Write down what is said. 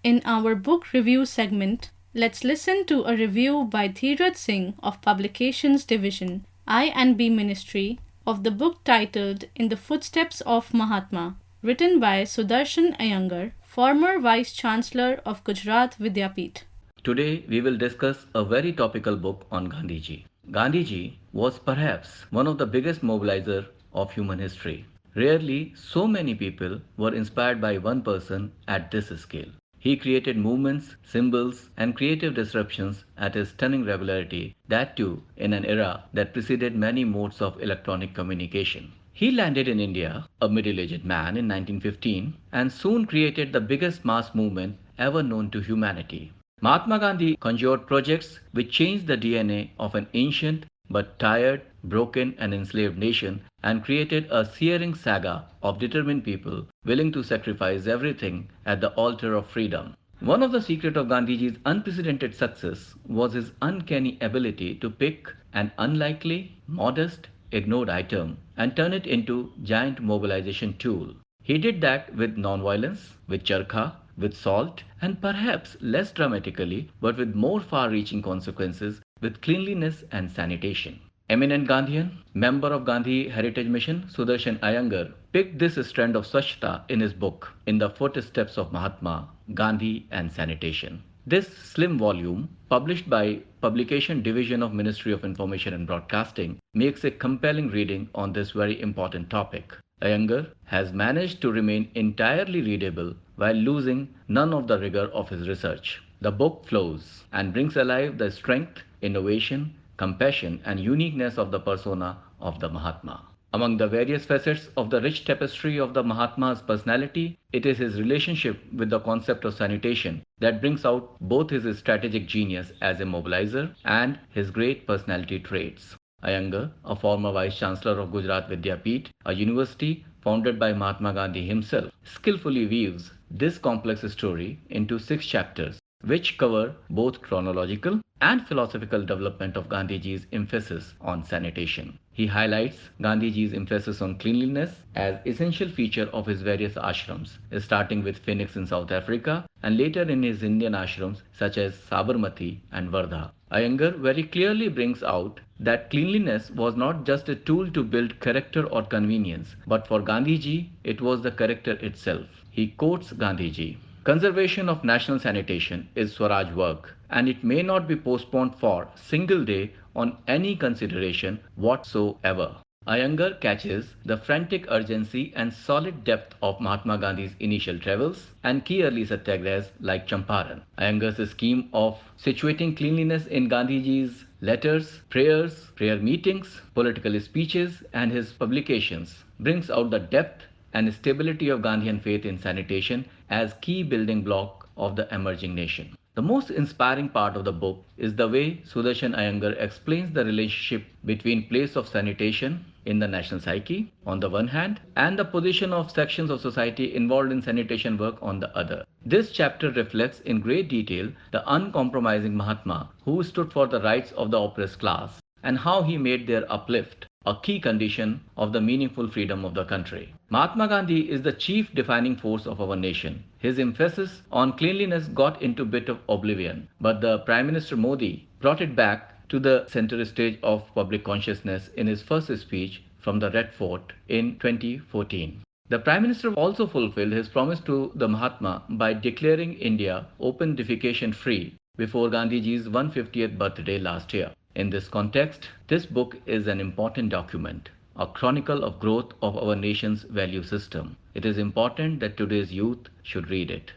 In our book review segment, let's listen to a review by Dheeraj Singh of Publications Division, I&B Ministry, of the book titled In the Footsteps of Mahatma, written by Sudarshan Iyengar, former Vice Chancellor of Gujarat Vidyapeeth. Today we will discuss a very topical book on Gandhiji. Gandhiji was perhaps one of the biggest mobilizers of human history. Rarely so many people were inspired by one person at this scale. He created movements, symbols, and creative disruptions at a stunning regularity, that too in an era that preceded many modes of electronic communication. He landed in India, a middle-aged man, in 1915 and soon created the biggest mass movement ever known to humanity. Mahatma Gandhi conjured projects which changed the DNA of an ancient but tired, broken, and enslaved nation and created a searing saga of determined people willing to sacrifice everything at the altar of freedom. One of the secrets of Gandhiji's unprecedented success was his uncanny ability to pick an unlikely, modest, ignored item and turn it into giant mobilization tool. He did that with nonviolence, with charkha, with salt, and perhaps less dramatically, but with more far-reaching consequences, with cleanliness and sanitation. Eminent Gandhian, member of Gandhi Heritage Mission, Sudarshan Iyengar, picked this strand of Swachhta in his book, In the Footsteps of Mahatma, Gandhi and Sanitation. This slim volume, published by Publication Division of Ministry of Information and Broadcasting, makes a compelling reading on this very important topic. Iyengar has managed to remain entirely readable while losing none of the rigor of his research. The book flows and brings alive the strength, innovation, compassion, and uniqueness of the persona of the Mahatma. Among the various facets of the rich tapestry of the Mahatma's personality, it is his relationship with the concept of sanitation that brings out both his strategic genius as a mobilizer and his great personality traits. Iyengar, a former Vice Chancellor of Gujarat Vidyapeeth, a university founded by Mahatma Gandhi himself, skillfully weaves this complex story into 6 chapters, which cover both chronological and philosophical development of Gandhiji's emphasis on sanitation. He highlights Gandhiji's emphasis on cleanliness as essential feature of his various ashrams, starting with Phoenix in South Africa and later in his Indian ashrams such as Sabarmati and Wardha. Iyengar very clearly brings out that cleanliness was not just a tool to build character or convenience, but for Gandhiji, it was the character itself. He quotes Gandhiji, "Conservation of national sanitation is Swaraj work, and it may not be postponed for single day on any consideration whatsoever." Iyengar catches the frantic urgency and solid depth of Mahatma Gandhi's initial travels and key early satyagrahas like Champaran. Iyengar's scheme of situating cleanliness in Gandhiji's letters, prayers, prayer meetings, political speeches, and his publications brings out the depth and stability of Gandhian faith in sanitation as key building block of the emerging nation. The most inspiring part of the book is the way Sudarshan Iyengar explains the relationship between place of sanitation in the national psyche on the one hand and the position of sections of society involved in sanitation work on the other. This chapter reflects in great detail the uncompromising Mahatma who stood for the rights of the oppressed class and how he made their uplift a key condition of the meaningful freedom of the country. Mahatma Gandhi is the chief defining force of our nation. His emphasis on cleanliness got into a bit of oblivion, but the Prime Minister Modi brought it back to the center stage of public consciousness in his first speech from the Red Fort in 2014. The Prime Minister also fulfilled his promise to the Mahatma by declaring India open defecation free before Gandhiji's 150th birthday last year. In this context, this book is an important document, a chronicle of growth of our nation's value system. It is important that today's youth should read it.